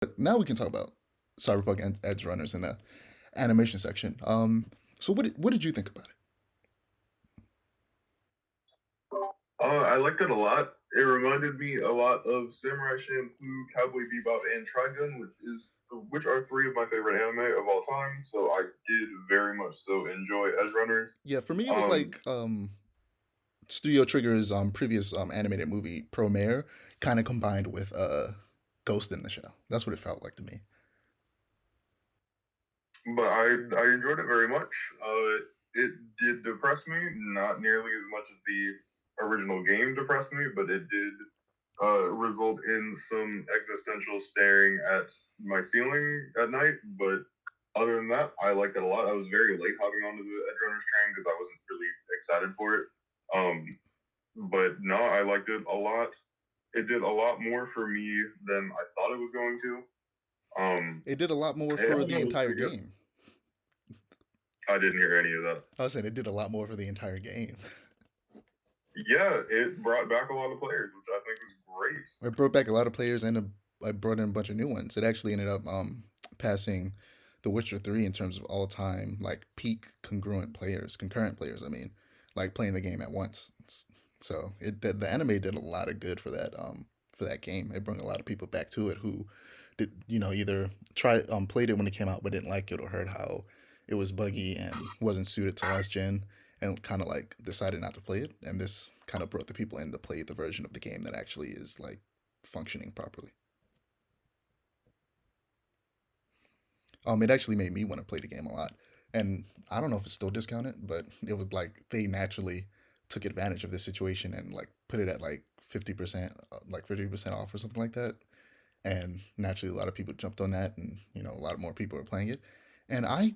But now we can talk about Cyberpunk and Edgerunners in the animation section. So what did you think about it? I liked it a lot. It reminded me a lot of Samurai Champloo, Cowboy Bebop, and Trigun, which are three of my favorite anime of all time. So I did very much so enjoy Edge Runners. Yeah, for me it was Um, like Studio Trigger's previous animated movie Promare kind of combined with Ghost in the Shell. That's what it felt like to me. but I enjoyed it very much. It did depress me, not nearly as much as the original game depressed me, but it did result in some existential staring at my ceiling at night. But other than that, I liked it a lot. I was very late hopping onto the Edge Runners train because I wasn't really excited for it. Um, but no, I liked it a lot. It did a lot more for me than I thought it was going to. Um, It did a lot more I for don't the know, it was entire pretty good. game. I didn't hear any of that. I was saying it did a lot more for the entire game. Yeah, it brought back a lot of players, which I think is great. It brought back a lot of players and I brought in a bunch of new ones. It actually ended up passing The Witcher 3 in terms of all time like peak concurrent players, I mean, like playing the game at once. So the anime did a lot of good for that game. It brought a lot of people back to it who did either try played it when it came out but didn't like it or heard how it was buggy and wasn't suited to last gen and kind of like decided not to play it. And this kind of brought the people in to play the version of the game that actually is like functioning properly. It actually made me want to play the game a lot. And I don't know if it's still discounted, but it was like they naturally took advantage of this situation and like put it at like 50%, like 50% off or something like that. And naturally, a lot of people jumped on that, and a lot more people are playing it. And I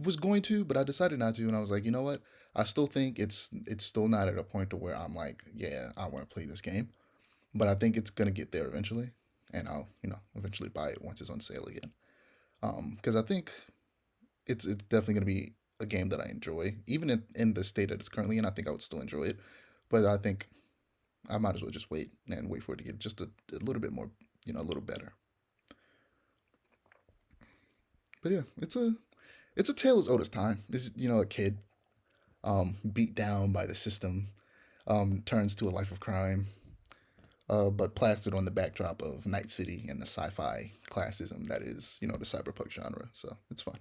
was going to, but I decided not to, and I was like, you know what? I still think it's still not at a point to where I'm like, yeah, I want to play this game, but I think it's gonna get there eventually, and I'll eventually buy it once it's on sale again. Because I think it's definitely gonna be a game that I enjoy, even in the state that it's currently in. I think I would still enjoy it, but I think I might as well just wait for it to get just a little bit more, a little better. But yeah, it's a tale as old as time. It's a kid beat down by the system, turns to a life of crime, but plastered on the backdrop of Night City and the sci-fi classism that is, the cyberpunk genre. So it's fun.